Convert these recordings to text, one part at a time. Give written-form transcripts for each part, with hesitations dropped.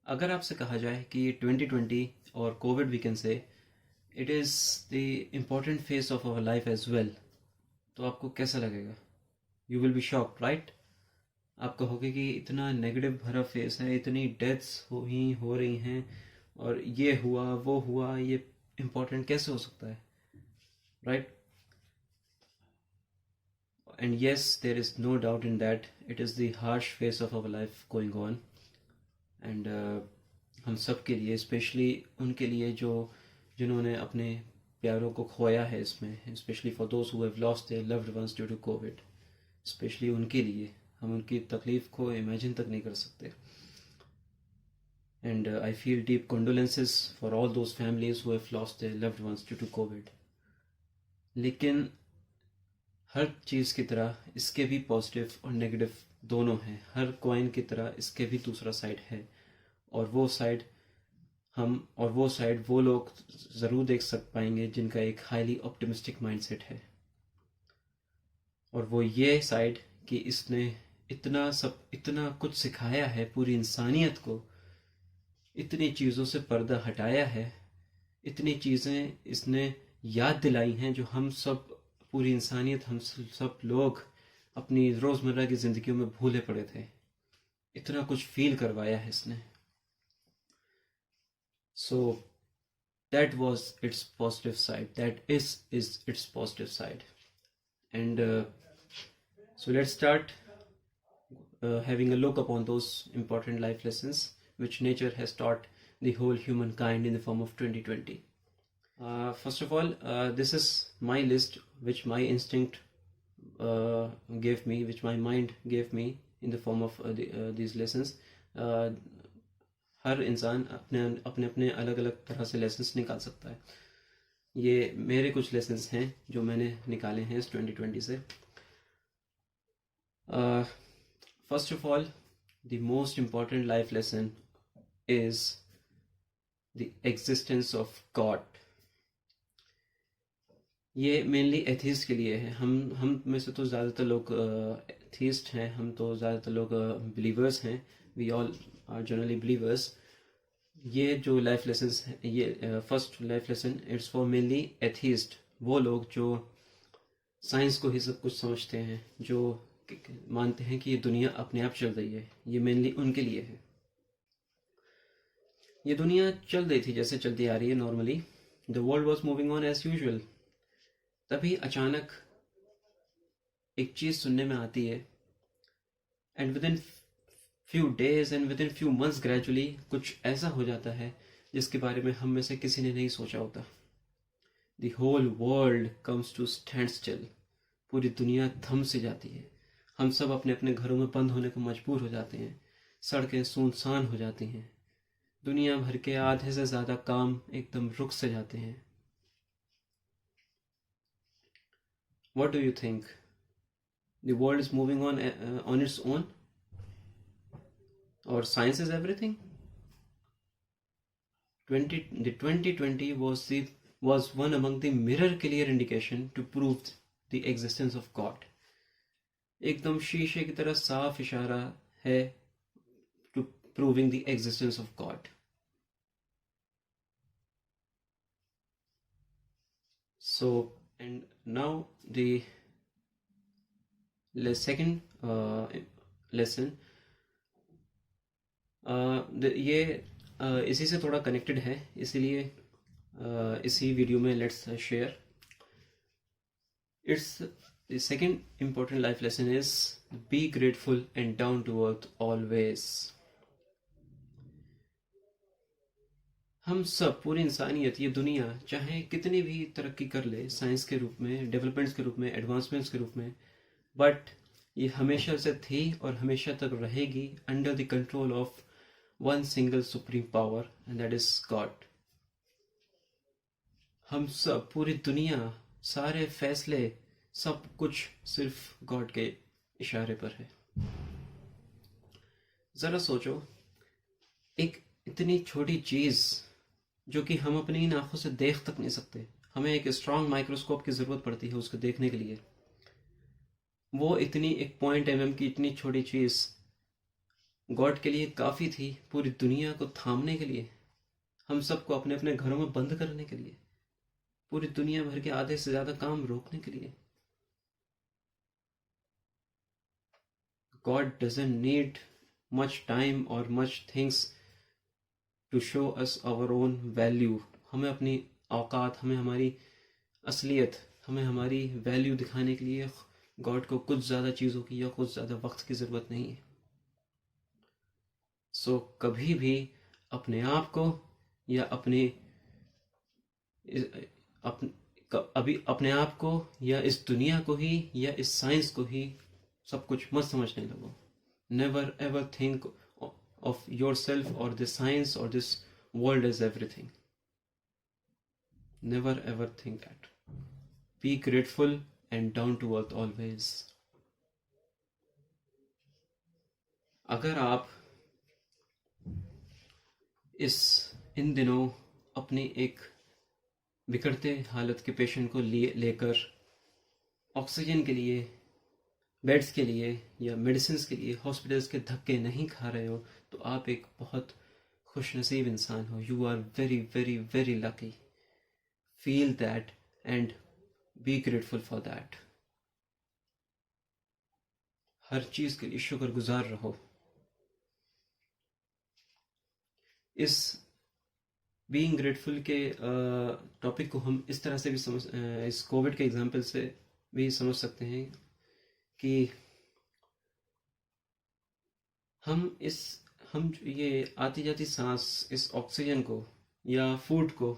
अगर आपसे कहा जाए कि 2020 और Covid we can say it is the important phase of our life as well, तो आपको कैसा लगेगा? You will be shocked, right? आप कहोगे कि इतना नेगेटिव भरा फेस है, इतनी डेथ्स हो रही हैं, और ये हुआ वो हुआ, ये इम्पोर्टेंट कैसे हो सकता है, right? And yes, there is no doubt in that it is the harsh face of our life going on. And हम सब के लिए, स्पेशली उनके लिए जो जिन्होंने अपने प्यारों को खोया है इसमें, specially for those who have lost their loved ones due to COVID, specially उनके लिए हम उनकी तकलीफ़ को इमेजिन तक नहीं कर सकते। And I feel deep condolences for all those families who have lost their loved ones due to COVID. लेकिन हर चीज़ की तरह इसके भी पॉजिटिव और नेगेटिव दोनों हैं। हर कॉइन की तरह इसके भी दूसरा साइड है, और वो साइड वो लोग ज़रूर देख पाएंगे जिनका एक हाईली ऑप्टिमिस्टिक माइंडसेट है। और वो ये साइड कि इसने इतना कुछ सिखाया है पूरी इंसानियत को, इतनी चीज़ों से पर्दा हटाया है, इतनी चीज़ें इसने याद दिलाई हैं जो हम सब, पूरी इंसानियत, हम सब लोग अपनी रोज़मर्रा की ज़िंदगियों में भूले पड़े थे। इतना कुछ फील करवाया है इसने। So that was its positive side. That is its positive side. And so let's start having a look upon those important life lessons which nature has taught the whole humankind in the form of 2020. First of all, this is my list which my instinct gave me, which my mind gave me in the form of these lessons. हर इंसान अपने अपने अपने अलग अलग तरह से lessons निकाल सकता है। ये मेरे कुछ लेसन्स हैं जो मैंने निकाले हैं इस 2020 से। First of all, the most important life lesson is the existence of God. ये मेनली एथीस्ट के लिए है। हम में से तो ज़्यादातर लोग एथीस्ट हैं, हम तो ज़्यादातर लोग बिलीवर्स हैं। We all are generally believers. ये जो लाइफ लेसन्स है, ये first life lesson it's for mainly atheist, वो लोग जो साइंस को ही सब कुछ समझते हैं, जो मानते हैं कि ये दुनिया अपने आप चल रही है। ये मेनली उनके लिए है। ये दुनिया चल रही थी जैसे चलती आ रही है normally, the world was moving on as usual. तभी अचानक एक चीज़ सुनने में आती है, and within few days and within few months gradually कुछ ऐसा हो जाता है जिसके बारे में हम में से किसी ने नहीं सोचा होता। The whole world comes to stand still. पूरी दुनिया थम सी जाती है। हम सब अपने अपने घरों में बंद होने को मजबूर हो जाते हैं। सड़कें सुनसान हो जाती हैं। दुनिया भर के आधे से ज़्यादा काम एकदम रुक से जाते हैं। What do you think? The world is moving on its own? Or science is everything? The 2020 was one among the mirror clear indication to prove the existence of God. एकदम शीशे की तरह साफ इशारा है to proving the existence of God. So, and now the second lesson, ये इसी से थोड़ा कनेक्टेड है, इसीलिए इसी वीडियो में let's share. It's the second important life lesson is be grateful and down to earth always. हम सब, पूरी इंसानियत, ये दुनिया चाहे कितनी भी तरक्की कर ले साइंस के रूप में, डेवलपमेंट्स के रूप में, एडवांसमेंट्स के रूप में, बट ये हमेशा से थी और हमेशा तक रहेगी under the control of one single supreme power, and that is God. हम सब, पूरी दुनिया, सारे फैसले, सब कुछ सिर्फ गॉड के इशारे पर है। ज़रा सोचो, एक इतनी छोटी चीज़ जो कि हम अपनी इन आँखों से देख तक नहीं सकते, हमें एक स्ट्रॉन्ग माइक्रोस्कोप की ज़रूरत पड़ती है उसको देखने के लिए। वो इतनी एक 0.1 mm की इतनी छोटी चीज़ गॉड के लिए काफ़ी थी पूरी दुनिया को थामने के लिए, हम सबको अपने अपने घरों में बंद करने के लिए, पूरी दुनिया भर के आधे से ज़्यादा काम रोकने के लिए। God doesn't need much time or much things to show us our own value. हमें अपनी औकात, हमें हमारी असलियत, हमें हमारी वैल्यू दिखाने के लिए गॉड को कुछ ज़्यादा चीज़ों की या कुछ ज़्यादा वक्त की ज़रूरत नहीं है। सो कभी भी अपने आप को या अभी अपने आप को या इस दुनिया को ही या इस साइंस को ही सब कुछ मत समझने लगो। Never ever think of yourself or this science or this world as everything. Never ever think that. Be grateful and down to earth always. अगर आप इन दिनों अपने एक बिगड़ते हालत के पेशेंट को लेकर ऑक्सीजन के लिए, बेड्स के लिए या मेडिसिन के लिए हॉस्पिटल्स के धक्के नहीं खा रहे हो, तो आप एक बहुत खुशनसीब इंसान हो। You are very very very lucky. Feel that and be grateful for that. हर चीज के लिए शुक्रगुजार रहो। इस बीइंग ग्रेटफुल के टॉपिक को हम इस तरह से भी इस कोविड के एग्जाम्पल से भी समझ सकते हैं कि हम ये आती जाती सांस, इस ऑक्सीजन को या फूड को,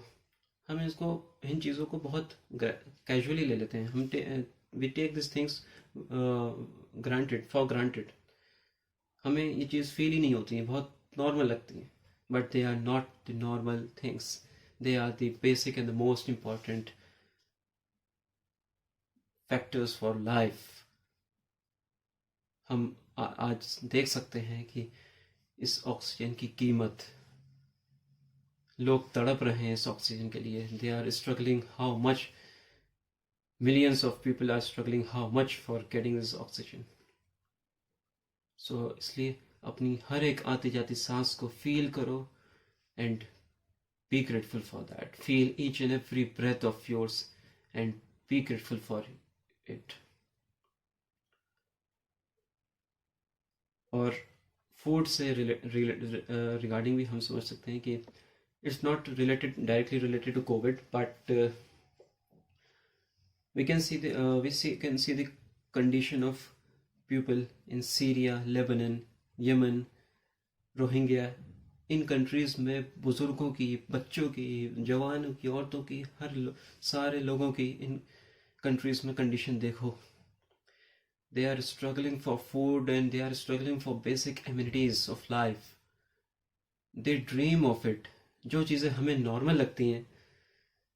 हम इन चीज़ों को बहुत कैजुअली ले लेते हैं। We take this things for granted. हमें ये चीज़ फील ही नहीं होती है, बहुत नॉर्मल लगती है, but they are not the normal things. They are the basic and the most important factors for life. हम आज देख सकते हैं कि इस ऑक्सीजन की कीमत, लोग तड़प रहे हैं इस ऑक्सीजन के लिए। They are struggling how much, millions of people are struggling how much for getting this oxygen. So इसलिए अपनी हर एक आती जाती सांस को फील करो and be grateful for that. Feel each and every breath of yours and be grateful for it. और food से रिगार्डिंग भी हम समझ सकते हैं कि it's not directly related to COVID, but we can see the condition of people in Syria, Lebanon, Yemen, Rohingya. In countries में बुजुर्गों की, बच्चों की, जवानों की, औरतों की, सारे लोगों की इन कंट्रीज में कंडीशन देखो। They are struggling for food and they are struggling for basic amenities of life. They dream of it. जो चीज़ें हमें नॉर्मल लगती हैं,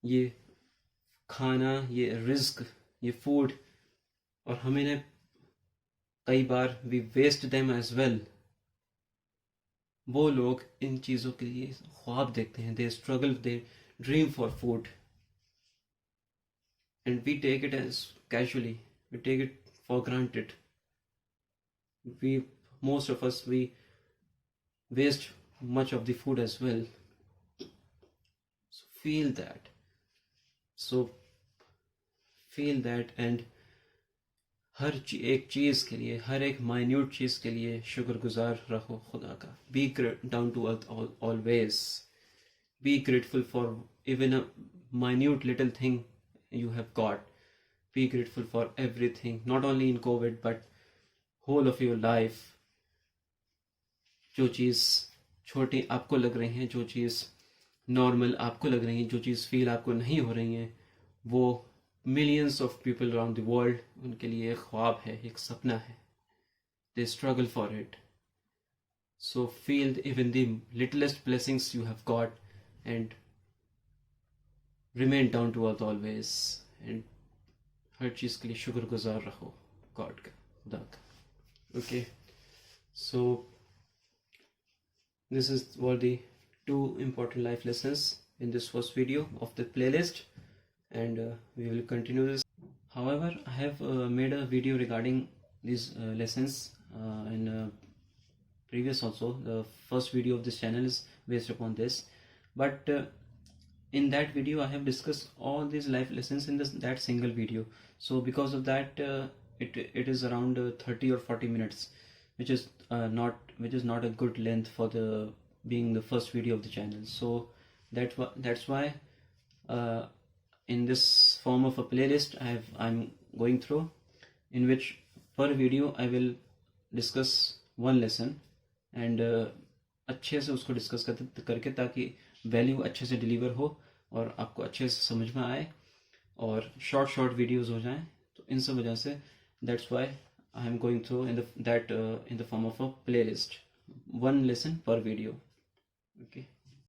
ये खाना, ये रिस्क, ये फूड, और हमें कई बार we waste them as well. वो लोग इन चीज़ों के लिए ख्वाब देखते हैं। They struggle, they dream for food and we take it as casually, we take it for granted. Most of us waste much of the food as well. So feel that and हर एक चीज़ के लिए, हर एक minute चीज़ के लिए शुक्रगुजार रहो खुदा का। Be down to earth always. Be grateful for even a minute little thing you have got. Be grateful for everything, not only in COVID but whole of your life. जो चीज़ छोटी आपको लग रही हैं, जो चीज़ नॉर्मल आपको लग रही हैं, जो चीज़ फील आपको नहीं हो रही हैं, वो millions of people around the world, उनके लिए एक ख्वाब है, एक सपना है। They struggle for it. So feel even the littlest blessings you have got and remain down to earth always and हर चीज़ के लिए शुक्रगुजार रहो गॉड का, खुदा का। Okay, so this is were the 2 important life lessons in this first video of the playlist, and we will continue this. However, I have made a video regarding these lessons in previous also. The first video of this channel is based upon this, but in that video I have discussed all these life lessons in that single video. So because of that, it is around 30 or 40 minutes, which is not a good length for the being the first video of the channel. So that's why in this form of a playlist I'm going through, in which per video I will discuss one lesson and अच्छे से उसको discuss करके ताकि value अच्छे से deliver हो और आपको अच्छे से समझ में आए और शॉर्ट वीडियोस हो जाएं. तो इन सब वजह से that's why I am going through in the form of a playlist, one lesson per video. Okay.